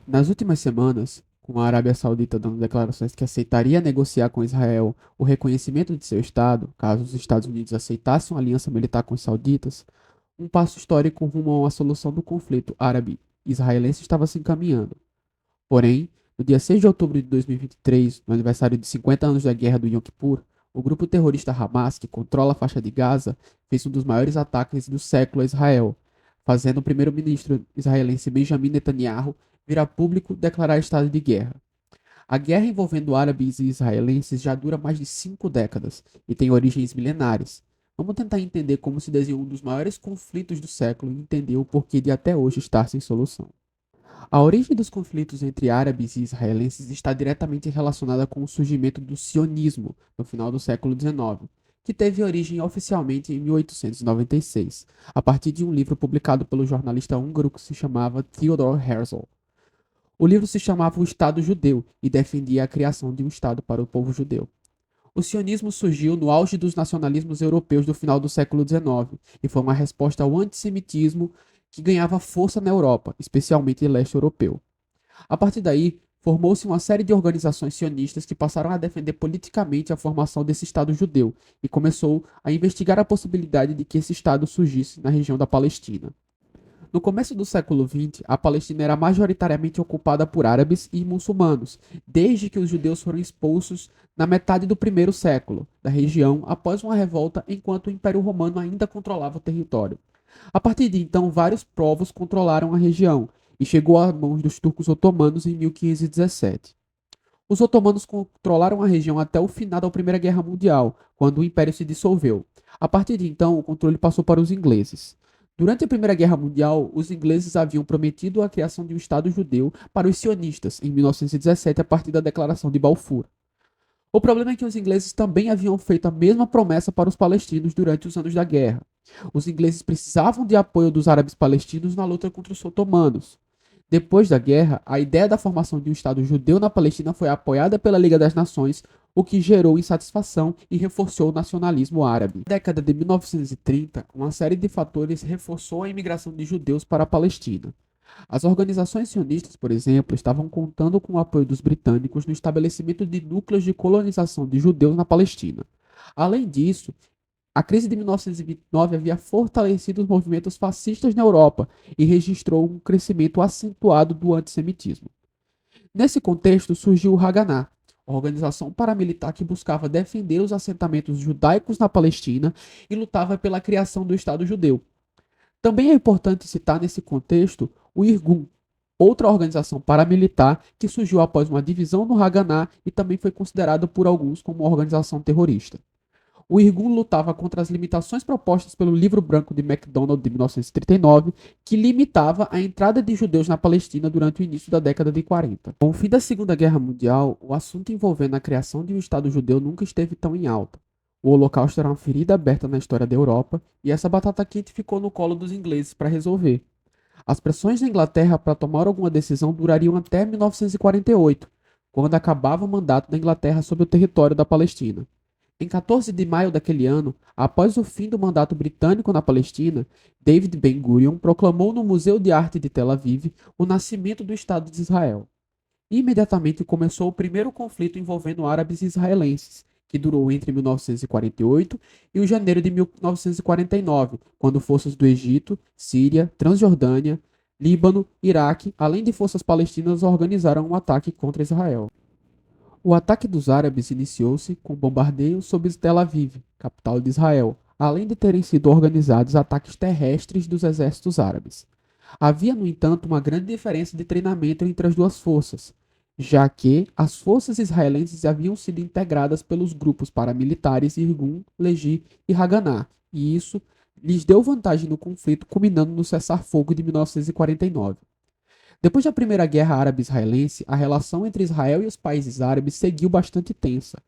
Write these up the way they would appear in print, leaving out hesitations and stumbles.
Nas últimas semanas, com a Arábia Saudita dando declarações que aceitaria negociar com Israel o reconhecimento de seu Estado, caso os Estados Unidos aceitassem uma aliança militar com os sauditas, um passo histórico rumo a uma solução do conflito árabe-israelense estava se encaminhando. Porém, no dia 6 de outubro de 2023, no aniversário de 50 anos da Guerra do Yom Kippur, o grupo terrorista Hamas, que controla a faixa de Gaza, fez um dos maiores ataques do século a Israel, fazendo o primeiro-ministro israelense Benjamin Netanyahu vir a público declarar estado de guerra. A guerra envolvendo árabes e israelenses já dura mais de 5 décadas e tem origens milenares. Vamos tentar entender como se desenhou um dos maiores conflitos do século e entender o porquê de até hoje estar sem solução. A origem dos conflitos entre árabes e israelenses está diretamente relacionada com o surgimento do sionismo no final do século XIX, que teve origem oficialmente em 1896, a partir de um livro publicado pelo jornalista húngaro que se chamava Theodor Herzl. O livro se chamava O Estado Judeu e defendia a criação de um Estado para o povo judeu. O sionismo surgiu no auge dos nacionalismos europeus do final do século XIX e foi uma resposta ao antissemitismo que ganhava força na Europa, especialmente no leste europeu. A partir daí, formou-se uma série de organizações sionistas que passaram a defender politicamente a formação desse Estado judeu e começou a investigar a possibilidade de que esse Estado surgisse na região da Palestina. No começo do século XX, a Palestina era majoritariamente ocupada por árabes e muçulmanos, desde que os judeus foram expulsos na metade do primeiro século da região após uma revolta enquanto o Império Romano ainda controlava o território. A partir de então, vários povos controlaram a região e chegou às mãos dos turcos otomanos em 1517. Os otomanos controlaram a região até o final da Primeira Guerra Mundial, quando o império se dissolveu. A partir de então, o controle passou para os ingleses. Durante a Primeira Guerra Mundial, os ingleses haviam prometido a criação de um Estado judeu para os sionistas em 1917 a partir da Declaração de Balfour. O problema é que os ingleses também haviam feito a mesma promessa para os palestinos durante os anos da guerra. Os ingleses precisavam de apoio dos árabes palestinos na luta contra os otomanos. Depois da guerra, a ideia da formação de um Estado judeu na Palestina foi apoiada pela Liga das Nações, o que gerou insatisfação e reforçou o nacionalismo árabe. Na década de 1930, uma série de fatores reforçou a imigração de judeus para a Palestina. As organizações sionistas, por exemplo, estavam contando com o apoio dos britânicos no estabelecimento de núcleos de colonização de judeus na Palestina. Além disso, a crise de 1929 havia fortalecido os movimentos fascistas na Europa e registrou um crescimento acentuado do antissemitismo. Nesse contexto surgiu o Haganah, organização paramilitar que buscava defender os assentamentos judaicos na Palestina e lutava pela criação do Estado judeu. Também é importante citar nesse contexto o Irgun, outra organização paramilitar que surgiu após uma divisão no Haganah e também foi considerado por alguns como uma organização terrorista. O Irgun lutava contra as limitações propostas pelo Livro Branco de MacDonald de 1939, que limitava a entrada de judeus na Palestina durante o início da década de 40. Com o fim da Segunda Guerra Mundial, o assunto envolvendo a criação de um Estado judeu nunca esteve tão em alta. O Holocausto era uma ferida aberta na história da Europa e essa batata quente ficou no colo dos ingleses para resolver. As pressões da Inglaterra para tomar alguma decisão durariam até 1948, quando acabava o mandato da Inglaterra sobre o território da Palestina. Em 14 de maio daquele ano, após o fim do mandato britânico na Palestina, David Ben-Gurion proclamou no Museu de Arte de Tel Aviv o nascimento do Estado de Israel. Imediatamente começou o primeiro conflito envolvendo árabes e israelenses, que durou entre 1948 e o janeiro de 1949, quando forças do Egito, Síria, Transjordânia, Líbano, Iraque, além de forças palestinas, organizaram um ataque contra Israel. O ataque dos árabes iniciou-se com bombardeios sobre Tel Aviv, capital de Israel, além de terem sido organizados ataques terrestres dos exércitos árabes. Havia, no entanto, uma grande diferença de treinamento entre as duas forças, já que as forças israelenses haviam sido integradas pelos grupos paramilitares Irgun, Legi e Haganah, e isso lhes deu vantagem no conflito, culminando no cessar-fogo de 1949. Depois da Primeira Guerra Árabe-Israelense, a relação entre Israel e os países árabes seguiu bastante tensa.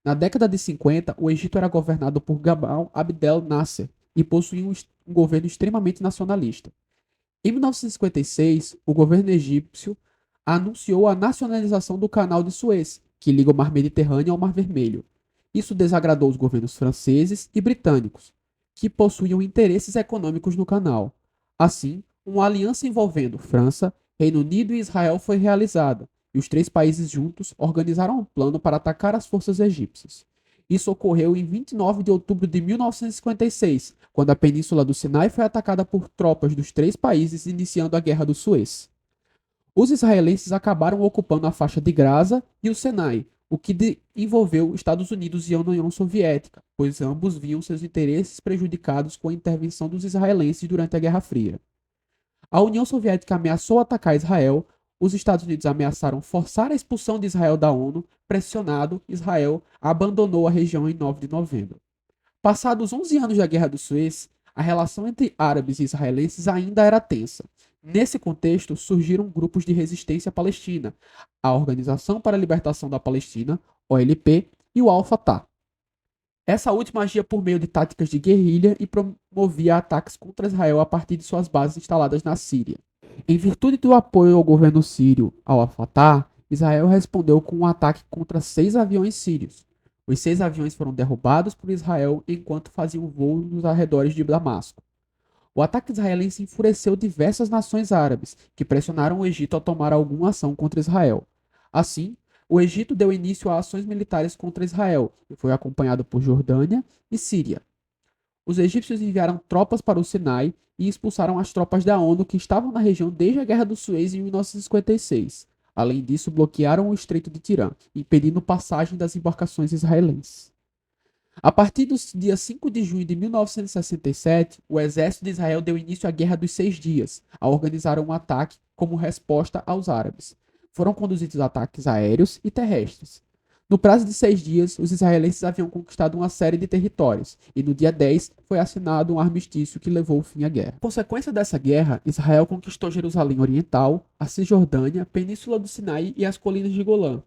Na década de 50, o Egito era governado por Gamal Abdel Nasser e possuía um governo extremamente nacionalista. Em 1956, o governo egípcio anunciou a nacionalização do Canal de Suez, que liga o Mar Mediterrâneo ao Mar Vermelho. Isso desagradou os governos franceses e britânicos, que possuíam interesses econômicos no canal. Assim, uma aliança envolvendo França, Reino Unido e Israel foi realizada, e os três países juntos organizaram um plano para atacar as forças egípcias. Isso ocorreu em 29 de outubro de 1956, quando a península do Sinai foi atacada por tropas dos três países, iniciando a Guerra do Suez. Os israelenses acabaram ocupando a faixa de Gaza e o Sinai, o que envolveu Estados Unidos e a União Soviética, pois ambos viam seus interesses prejudicados com a intervenção dos israelenses durante a Guerra Fria. A União Soviética ameaçou atacar Israel, os Estados Unidos ameaçaram forçar a expulsão de Israel da ONU, pressionado, Israel abandonou a região em 9 de novembro. Passados 11 anos da Guerra do Suez, a relação entre árabes e israelenses ainda era tensa. Nesse contexto, surgiram grupos de resistência palestina, a Organização para a Libertação da Palestina, OLP, e o Al-Fatah. Essa última agia por meio de táticas de guerrilha e promovia ataques contra Israel a partir de suas bases instaladas na Síria. Em virtude do apoio ao governo sírio ao Al-Fatah, Israel respondeu com um ataque contra 6 aviões sírios. Os 6 aviões foram derrubados por Israel enquanto faziam voo nos arredores de Damasco. O ataque israelense enfureceu diversas nações árabes, que pressionaram o Egito a tomar alguma ação contra Israel. Assim, o Egito deu início a ações militares contra Israel e foi acompanhado por Jordânia e Síria. Os egípcios enviaram tropas para o Sinai e expulsaram as tropas da ONU que estavam na região desde a Guerra do Suez em 1956. Além disso, bloquearam o Estreito de Tirã, impedindo passagem das embarcações israelenses. A partir do dia 5 de junho de 1967, o exército de Israel deu início à Guerra dos 6 Dias, ao organizar um ataque como resposta aos árabes. Foram conduzidos ataques aéreos e terrestres. No prazo de 6 dias, os israelenses haviam conquistado uma série de territórios, e no dia 10 foi assinado um armistício que levou o fim à guerra. Em consequência dessa guerra, Israel conquistou Jerusalém Oriental, a Cisjordânia, Península do Sinai e as colinas de Golã.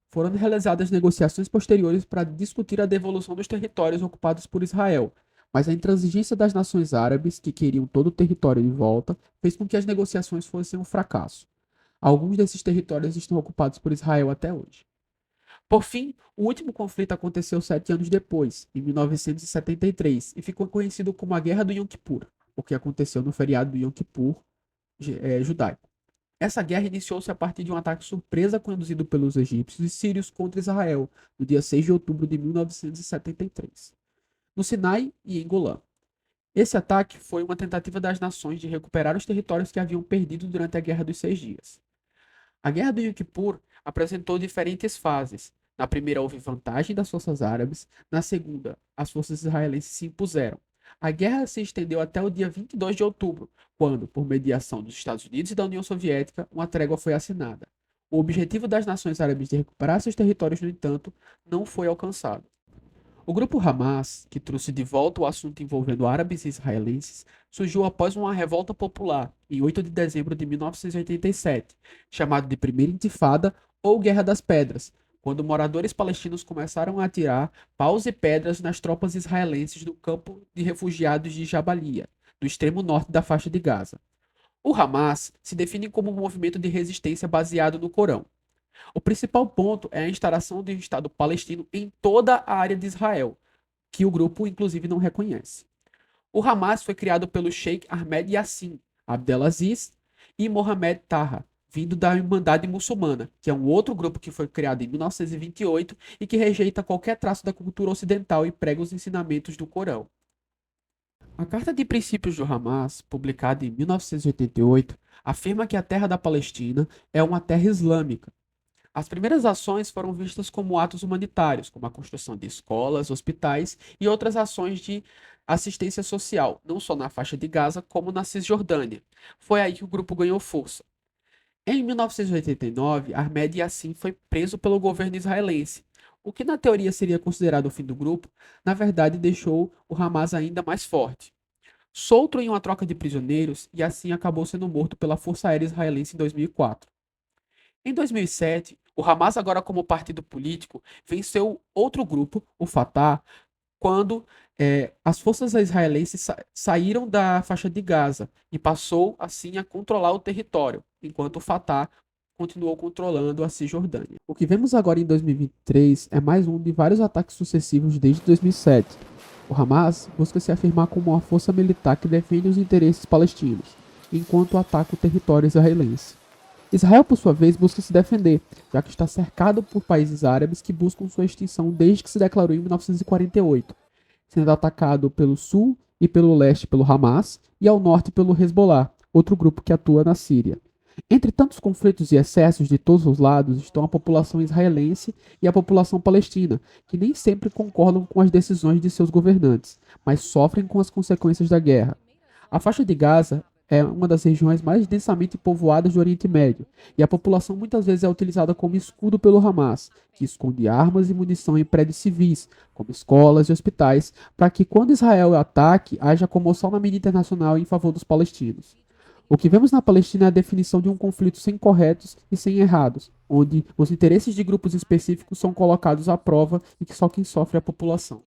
Foram realizadas negociações posteriores para discutir a devolução dos territórios ocupados por Israel, mas a intransigência das nações árabes, que queriam todo o território de volta, fez com que as negociações fossem um fracasso. Alguns desses territórios estão ocupados por Israel até hoje. Por fim, o último conflito aconteceu 7 anos depois, em 1973, e ficou conhecido como a Guerra do Yom Kippur, o que aconteceu no feriado do Yom Kippur judaico. Essa guerra iniciou-se a partir de um ataque surpresa conduzido pelos egípcios e sírios contra Israel, no dia 6 de outubro de 1973, no Sinai e em Golã. Esse ataque foi uma tentativa das nações de recuperar os territórios que haviam perdido durante a Guerra dos 6 Dias. A Guerra do Yom Kippur apresentou diferentes fases. Na primeira houve vantagem das forças árabes, na segunda as forças israelenses se impuseram. A guerra se estendeu até o dia 22 de outubro, quando, por mediação dos Estados Unidos e da União Soviética, uma trégua foi assinada. O objetivo das nações árabes de recuperar seus territórios, no entanto, não foi alcançado. O grupo Hamas, que trouxe de volta o assunto envolvendo árabes e israelenses, surgiu após uma revolta popular, em 8 de dezembro de 1987, chamado de Primeira Intifada ou Guerra das Pedras, quando moradores palestinos começaram a atirar paus e pedras nas tropas israelenses do campo de refugiados de Jabalia, do extremo norte da faixa de Gaza. O Hamas se define como um movimento de resistência baseado no Corão. O principal ponto é a instalação de um Estado palestino em toda a área de Israel, que o grupo inclusive não reconhece. O Hamas foi criado pelo Sheikh Ahmed Yassin Abdelaziz e Mohamed Taha, vindo da Irmandade Muçulmana, que é um outro grupo que foi criado em 1928 e que rejeita qualquer traço da cultura ocidental e prega os ensinamentos do Corão. A Carta de Princípios do Hamas, publicada em 1988, afirma que a terra da Palestina é uma terra islâmica. As primeiras ações foram vistas como atos humanitários, como a construção de escolas, hospitais e outras ações de assistência social, não só na faixa de Gaza, como na Cisjordânia. Foi aí que o grupo ganhou força. Em 1989, Ahmed Yassin foi preso pelo governo israelense. O que na teoria seria considerado o fim do grupo, na verdade deixou o Hamas ainda mais forte. Solto em uma troca de prisioneiros, Yassin acabou sendo morto pela Força Aérea Israelense em 2004. Em 2007, o Hamas, agora como partido político, venceu outro grupo, o Fatah, quando as forças israelenses saíram da faixa de Gaza e passou, assim, a controlar o território, enquanto o Fatah continuou controlando a Cisjordânia. O que vemos agora em 2023 é mais um de vários ataques sucessivos desde 2007. O Hamas busca se afirmar como uma força militar que defende os interesses palestinos, enquanto ataca o território israelense. Israel, por sua vez, busca se defender, já que está cercado por países árabes que buscam sua extinção desde que se declarou em 1948, sendo atacado pelo sul e pelo leste pelo Hamas e ao norte pelo Hezbollah, outro grupo que atua na Síria. Entre tantos conflitos e excessos de todos os lados estão a população israelense e a população palestina, que nem sempre concordam com as decisões de seus governantes, mas sofrem com as consequências da guerra. A faixa de Gaza é uma das regiões mais densamente povoadas do Oriente Médio, e a população muitas vezes é utilizada como escudo pelo Hamas, que esconde armas e munição em prédios civis, como escolas e hospitais, para que quando Israel ataque, haja comoção na mídia internacional em favor dos palestinos. O que vemos na Palestina é a definição de um conflito sem corretos e sem errados, onde os interesses de grupos específicos são colocados à prova e que só quem sofre é a população.